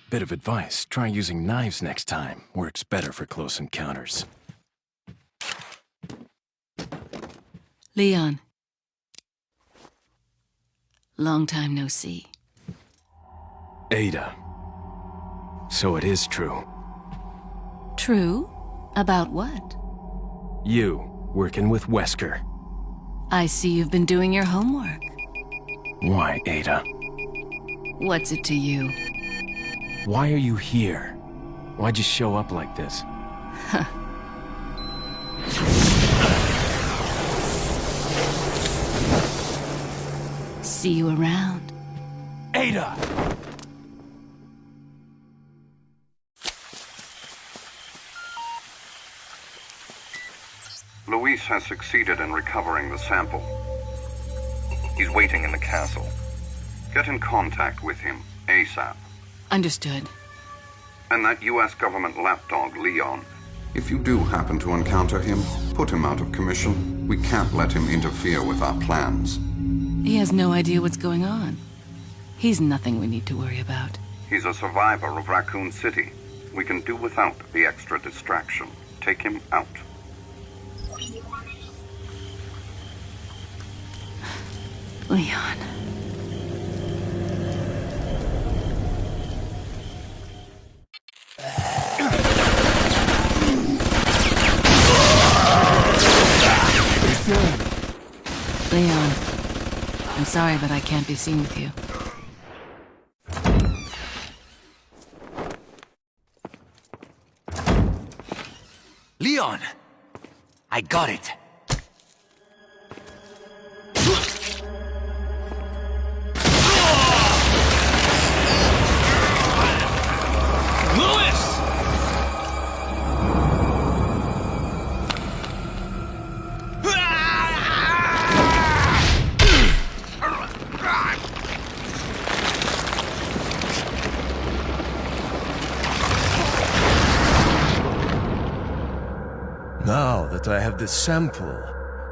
Bit of advice, try using knives next time. Works better for close encounters. Leon. Long time no see. Ada. So it is true. True? About what? You, working with Wesker. I see you've been doing your homework. Why, Ada? What's it to you? Why are you here? Why'd you show up like this? See you around. Ada! Luis has succeeded in recovering the sample. He's waiting in the castle. Get in contact with him, ASAP. Understood. And that US government lapdog, Leon. If you do happen to encounter him, put him out of commission. We can't let him interfere with our plans. He has no idea what's going on. He's nothing we need to worry about. He's a survivor of Raccoon City. We can do without the extra distraction. Take him out. Leon. Leon, I'm sorry, but I can't be seen with you. Leon! I got it! I have the sample,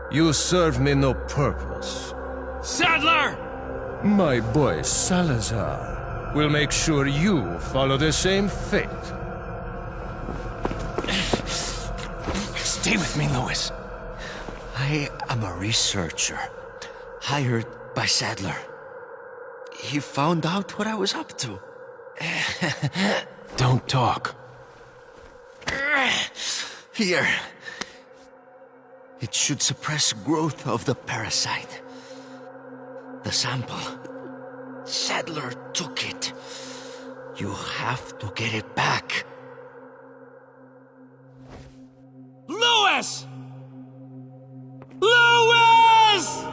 you serve me no purpose. Sadler! My boy Salazar will make sure you follow the same fate. Stay with me, Louis. I am a researcher, hired by Sadler. He found out what I was up to. Don't talk. Here. It should suppress growth of the parasite. The sample. Sadler took it. You have to get it back. Louis! Louis!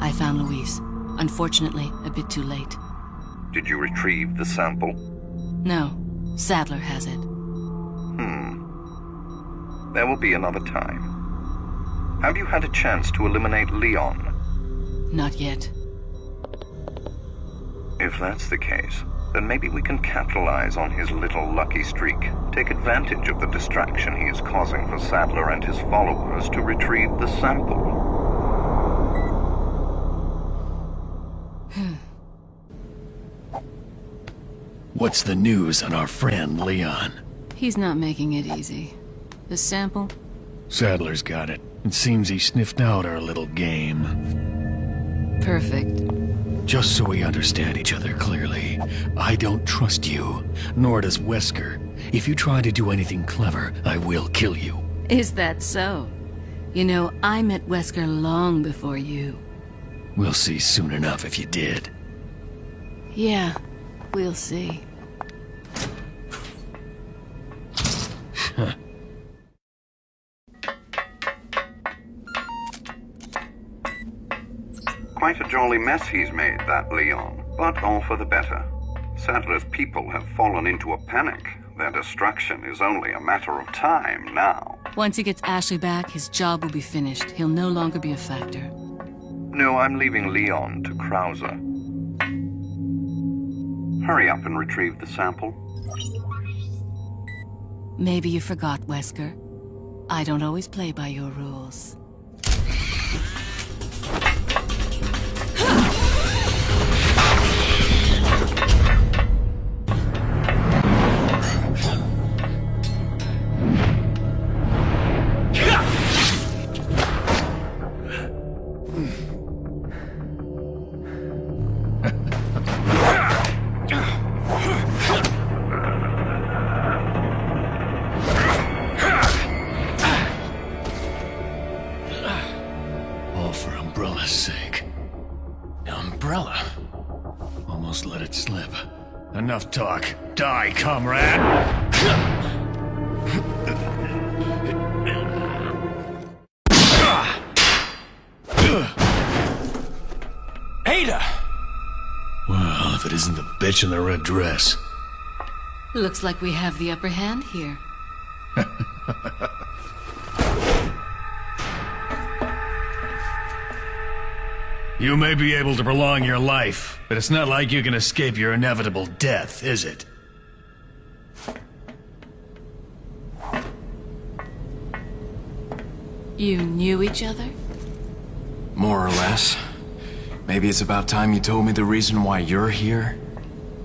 I found Louise. Unfortunately, a bit too late. Did you retrieve the sample? No, Sadler has it. There will be another time. Have you had a chance to eliminate Leon? Not yet. If that's the case, then maybe we can capitalize on his little lucky streak. Take advantage of the distraction he is causing for Sadler and his followers to retrieve the sample. What's the news on our friend, Leon? He's not making it easy. The sample? Sadler's got it. It seems he sniffed out our little game. Perfect. Just so we understand each other clearly, I don't trust you, nor does Wesker. If you try to do anything clever, I will kill you. Is that so? You know, I met Wesker long before you. We'll see soon enough if you did. Yeah, we'll see. Quite a jolly mess he's made, that Leon, but all for the better. Sadler's people have fallen into a panic. Their destruction is only a matter of time now. Once he gets Ashley back, his job will be finished. He'll no longer be a factor. No, I'm leaving Leon to Krauser. Hurry up and retrieve the sample. Maybe you forgot, Wesker. I don't always play by your rules. Enough talk. Die, comrade! Ada! Well, if it isn't the bitch in the red dress. Looks like we have the upper hand here. You may be able to prolong your life, but it's not like you can escape your inevitable death, is it? You knew each other? More or less. Maybe it's about time you told me the reason why you're here.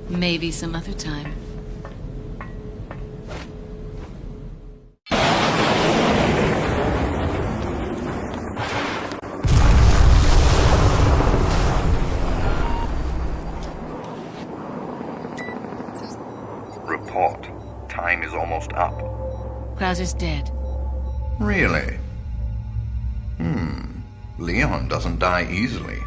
Maybe some other time. Report. Time is almost up. Krauser's dead. Really? Leon doesn't die easily.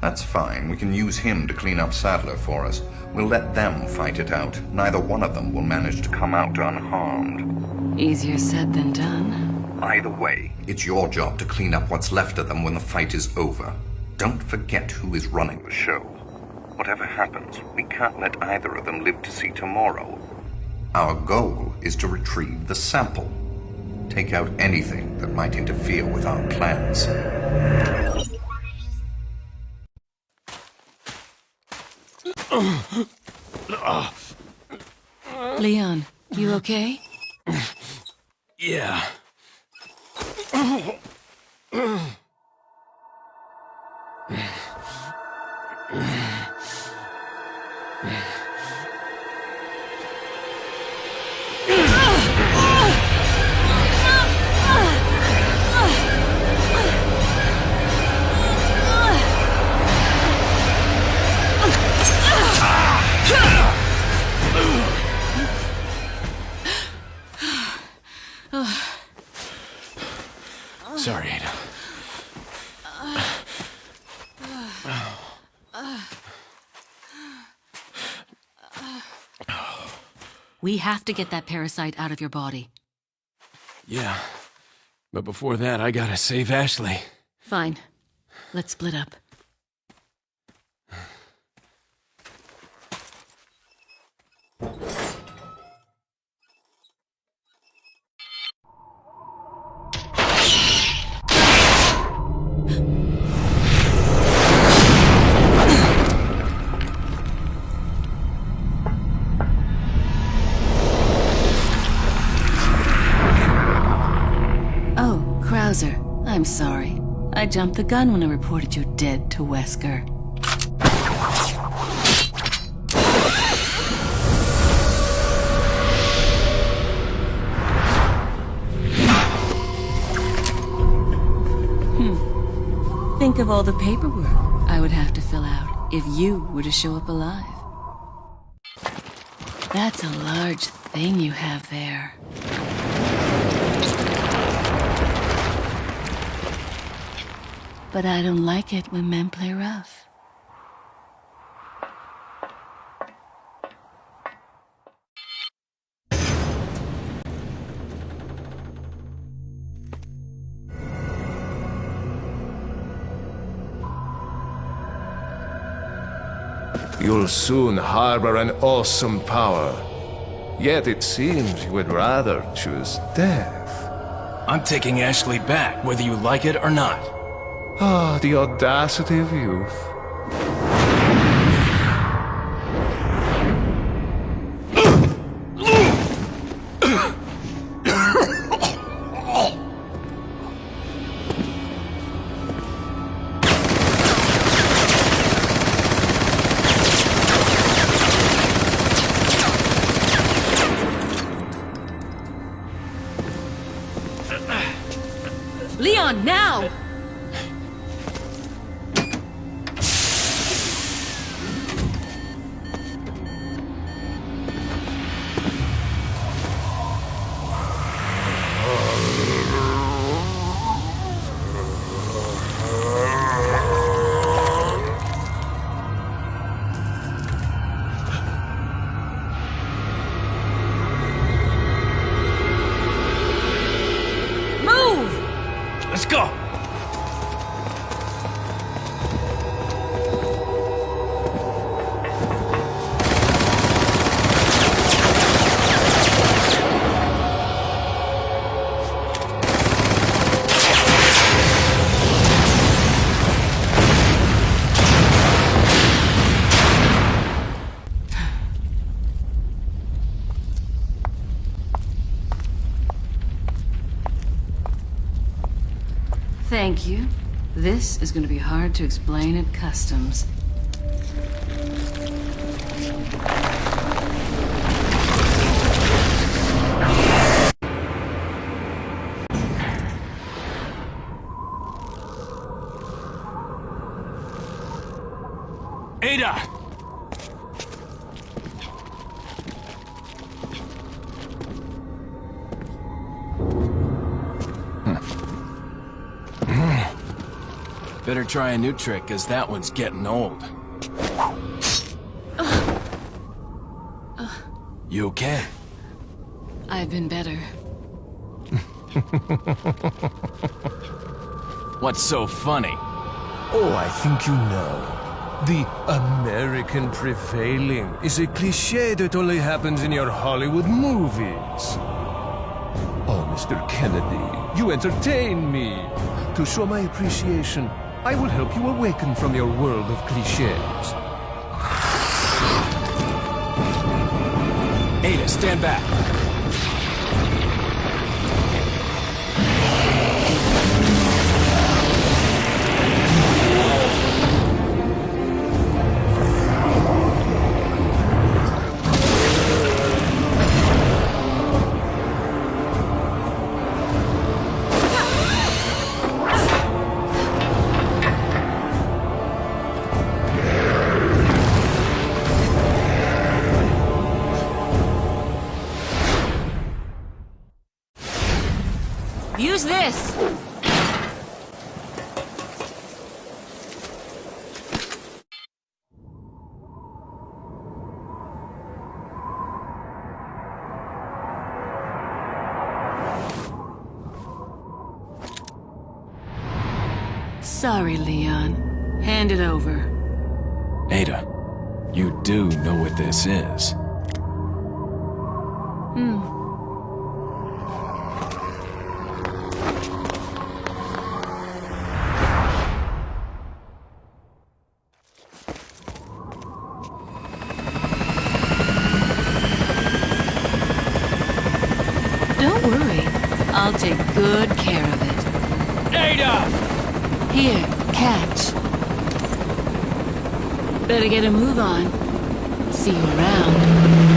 That's fine. We can use him to clean up Sadler for us. We'll let them fight it out. Neither one of them will manage to come out unharmed. Easier said than done. Either way, it's your job to clean up what's left of them when the fight is over. Don't forget who is running the show. Whatever happens, we can't let either of them live to see tomorrow. Our goal is to retrieve the sample. Take out anything that might interfere with our plans. Leon, you okay? Yeah. Sorry, Ada. We have to get that parasite out of your body. Yeah. But before that, I gotta save Ashley. Fine. Let's split up. I'm sorry. I jumped the gun when I reported you dead to Wesker. Think of all the paperwork I would have to fill out if you were to show up alive. That's a large thing you have there. But I don't like it when men play rough. You'll soon harbor an awesome power. Yet it seems you would rather choose death. I'm taking Ashley back, whether you like it or not. Ah, the audacity of youth. Leon, now! Let's go! Thank you. This is going to be hard to explain at customs. Ada! Better try a new trick, cause that one's getting old. You okay? I've been better. What's so funny? Oh, I think you know. The American prevailing is a cliché that only happens in your Hollywood movies. Oh, Mr. Kennedy, you entertain me. To show my appreciation, I will help you awaken from your world of clichés. Ada, stand back. Use this! Sorry, Leon. Hand it over. Ada, you do know what this is. Don't worry. I'll take good care of it. Ada! Here, catch. Better get a move on. See you around.